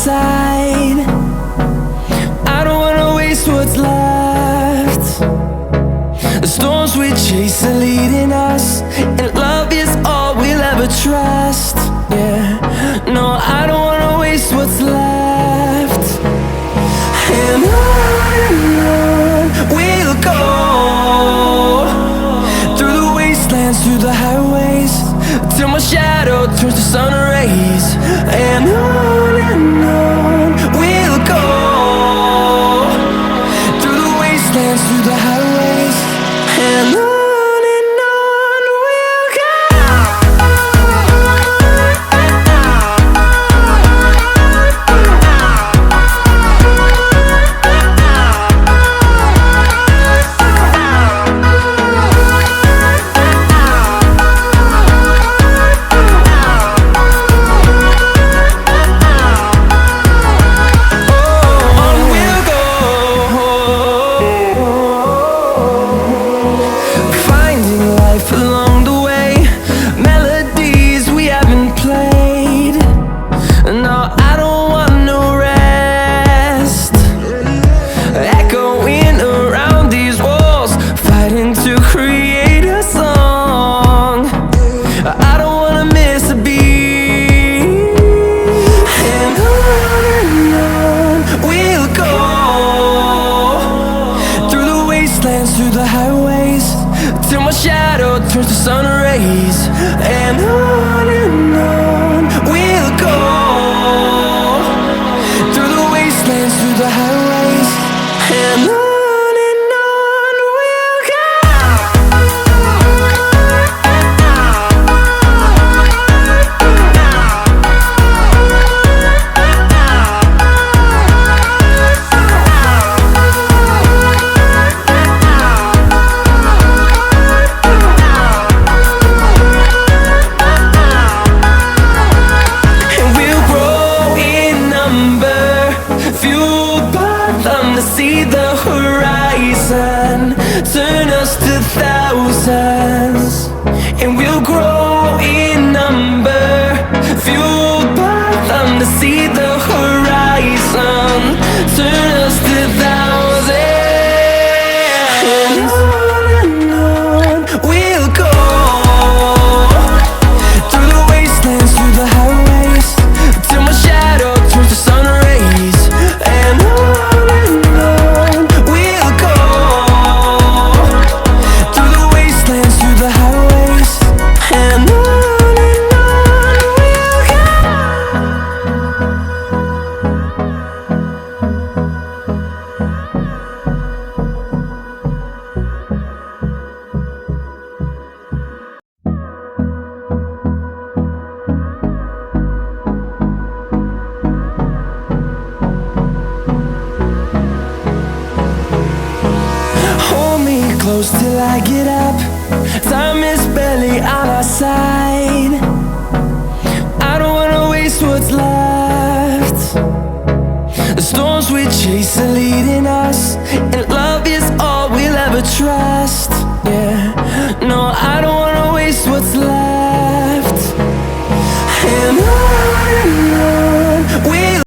side. I don't wanna waste what's left. The storms we chase are leading us, and love is all we'll ever trust. Yeah, no, I don't wanna waste what's left. And on we'll go, through the wastelands, through the highways, till my shadow turns to sun rays. And on we'll go, through the wastelands, through the highways, and on. Through the highways, till my shadow turns to sun rays. And on we'll go, through the wastelands, through the highways, and on. See the horizon, turn us to thousands, and we'll grow in number, fueled by them to see the horizon, turn us to thousands. And on we'll go, through the wastelands, through the highways, till my shadow turns to sun rays. And on close till I get up. Time is barely on our side. I don't wanna waste what's left. The storms we chase are leading